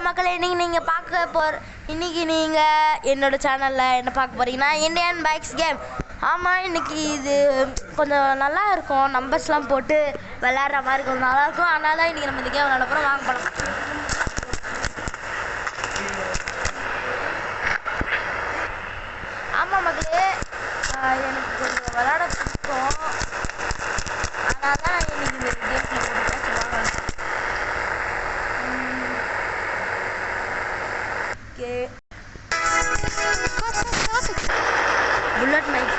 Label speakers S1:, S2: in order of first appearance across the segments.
S1: மக்களே, இன்னைக்கு நீங்க என்னோட சேனல்ல என்ன பார்க்க போறீங்கன்னா இந்தியன் பைக்ஸ் கேம். ஆமாம், இன்னைக்கு இது கொஞ்சம் நல்லா இருக்கும். நம்பர்ஸ்லாம் போட்டு விளையாடுற மாதிரி கொஞ்சம் நல்லா இருக்கும். அதனால தான் இன்னைக்கு நம்ம இந்த கேம் விளையாட போகிறோம். வாங்க போகலாம். ஆமாம் மக்களே, எனக்கு கொஞ்சம் விளையாட பிடிக்கும். அதனால தான் இன்னைக்கு இந்த கேம்ஸில் போட்டு சொல்லுவாங்க. बुलेट माइक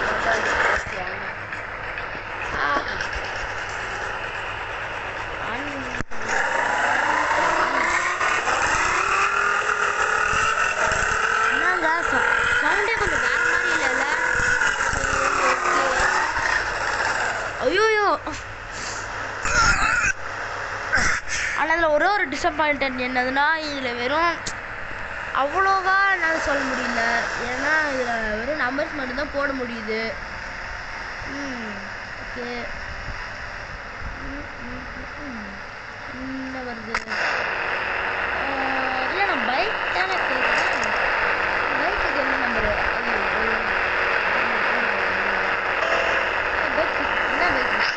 S1: சவுண்டே கொஞ்சம் வேற மாதிரி இல்லைல்ல? ஐயோயோ, ஆனால் அதில் ஒரே ஒரு டிசப்பாயின்ட் என்னதுன்னா, இதில் வெறும் அவ்வளோவா என்னால் சொல்ல முடியல. ஏன்னா இதில் வெறும் நம்பர்ஸ் மட்டும்தான் போட முடியுது. ஓகே, என்ன வருது? இல்லை, நான் பைக் தானே கேட்குறேன். பைக்குக்கு என்ன நம்பரு? பைக் என்ன பைக்?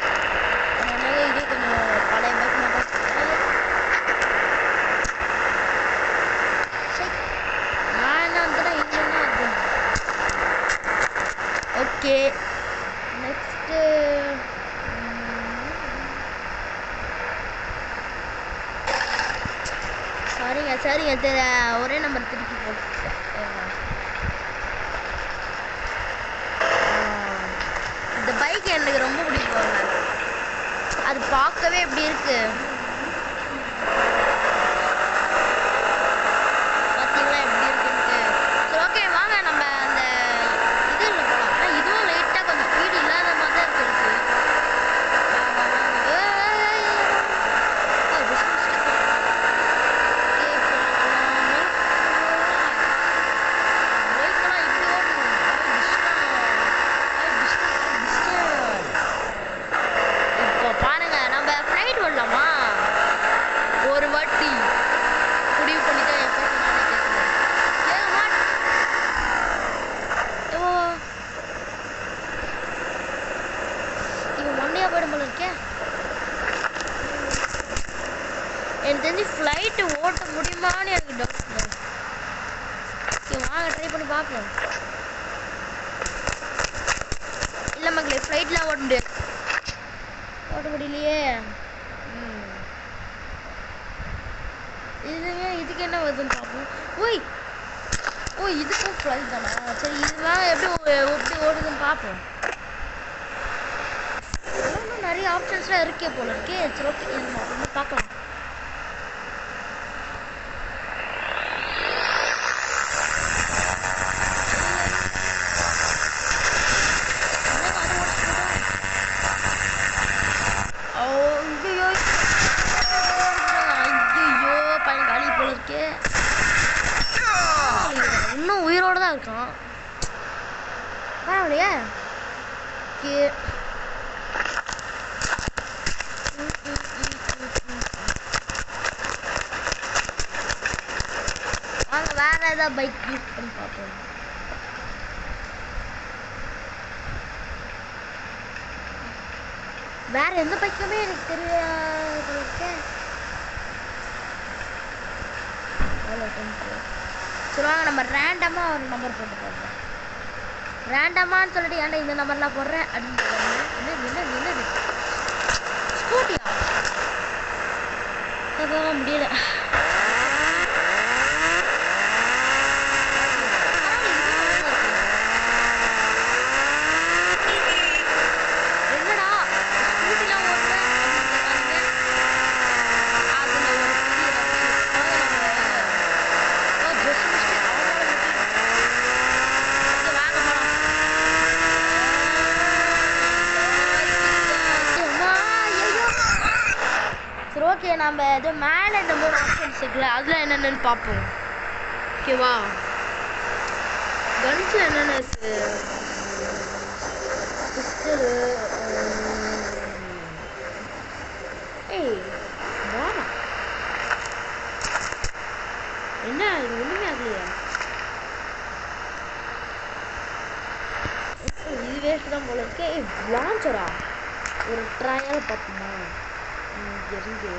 S1: இதே கொஞ்சம் பழைய பைக் நம்பர். ஓகே, நெக்ஸ்ட்டு சரிங்க ஒரே நம்பர் திருப்பி போட்டுட்டேன். இந்த பைக் எனக்கு ரொம்ப பிடிக்கும். அது பார்க்கவே எப்படி இருக்கு பார்த்தீங்களா? எப்படி இருக்குன்ட்டு. சரி, ஓகே, வாங்க நம்ம அந்த இதில் போகலாம். ஆனால் இதுவும் லைட்டாக கொஞ்சம் ஸ்பீடு இல்லாத மாதிரி தான் இருக்கு. இப்போ பாருங்க, நம்ம ஃப்ளைட் வரலாமா? ஒரு வாட்டி முடிவு பண்ணி தான் என் பேச நானே கேட்குறேன். இவன் ஒன்றையா போயிடும் போல இருக்கே. எனக்கு தெரிஞ்சு ஃப்ளைட்டு ஓட்ட முடியுமான்னு எனக்கு டவுட். வாங்க ட்ரை பண்ணி பார்ப்போம். இல்லை மக்களே, ஃப்ளைட்லாம் ஓட்ட முடியலையே. இதுக்கு என்ன வருதுன்னு பார்ப்போம். இதுக்கும் ஃப்ளைட் தானா? சரி, இதெல்லாம் எப்படி ஓடுதுன்னு பார்ப்போம். இன்னும் நிறைய ஆப்ஷன்ஸ்லாம் இருக்கே போல இருக்கே. சரி, ஓகே, நம்ம பார்க்கலாம். இன்னும் உயிரோடு தான் இருக்கான். பரவாயில்லையே. வாங்க வேற ஏதாவது பைக் யூஸ் பண்ணி பார்ப்போம். வேற எந்த பைக்குமே எனக்கு தெரியாது. சரி, வாங்க நம்ம ரேண்டமாக ஒரு நம்பர் போட்டு போடுறோம். ரேண்டமான்னு சொல்லிட்டு ஏன்டா இந்த நம்பர்லாம் போடுறேன் அப்படின்னு என்னது ஸ்கூட்டியா? போக முடியல. என்னடா ஸ்கூட்டிலாம் ஓடுறேன்? சரி, ஓகே, நம்ம இது மேலே இந்த 3 ஆப்ஷன்ஸ் இருக்குல்ல, அதில் என்னென்னு பார்ப்போம். ஓகேவா? கன்ஸில் என்னென்ன இருக்குது? பிஸ்டலு, இது ஒன்றுமே ஆகலையா? இது வேஸ்ட் தான் போல இருக்கே. லான்ச்சரா ஒரு ட்ரையல் பார்ப்போமா? இருந்து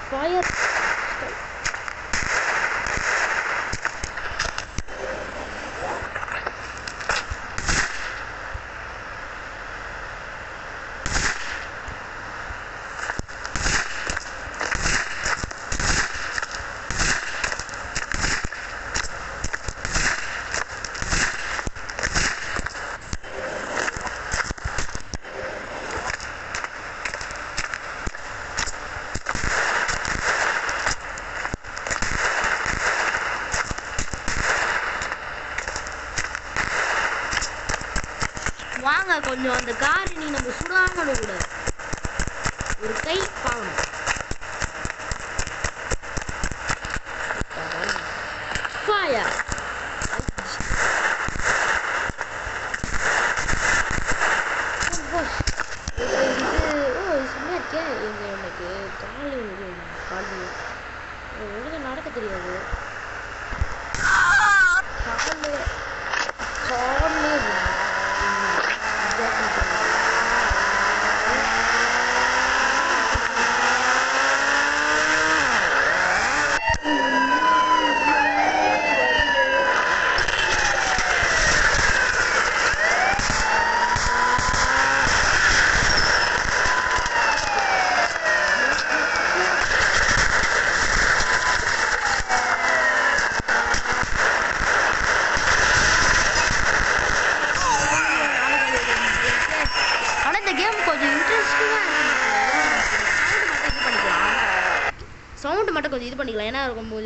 S1: ஃபயர் வாங்க கொஞ்சம் அந்த கார் நீ நம்ம சுடாம விடக்கூடாது. ஒரு கை பாவணும். ஃபயர் எனக்கு ஒழுங்கு நடக்க தெரியாது. சவுண்டு மட்டும் கொஞ்சம் இது பண்ணிக்கலாம். ஏன்னா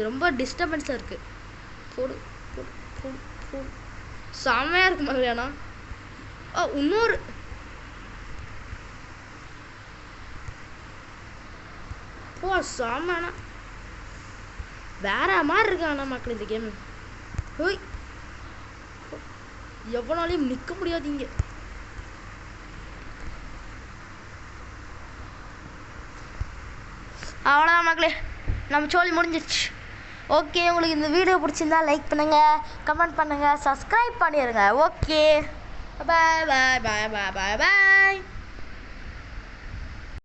S1: ரொம்ப டிஸ்டர்பன்ஸாக இருக்குது. போடு போடு போடு போடு செம்மையாக இருக்கு மாதிரியாண்ணா. இன்னொரு செம்மண்ணா வேற மாதிரி இருக்காண்ணா மக்கள் இந்த கேமு. ஓய் எவ்வளோனாலையும் நிற்க முடியாது இங்கே. அவ்வளோதான் மக்களே, நம்ம சோலி முடிஞ்சிருச்சு. ஓகே, உங்களுக்கு இந்த வீடியோ பிடிச்சிருந்தா லைக் பண்ணுங்கள், கமெண்ட் பண்ணுங்கள், சப்ஸ்கிரைப் பண்ணிடுங்க. ஓகே, பாய் பாய் பாய் பாய் பாய் பாய்.